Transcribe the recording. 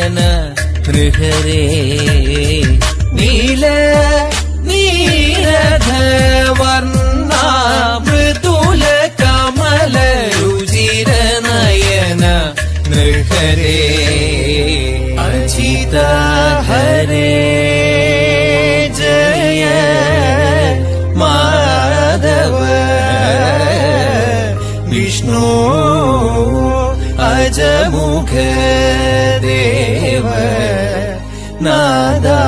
നയന നൃഹരേ നീല നീരധവർണ്ണ മൃദുല കമല രുചിര നയന നൃഹരേ അജിത ഹരേ ജയ മാധവ വിഷ്ണു അജമുഖ ദേവ നാദാ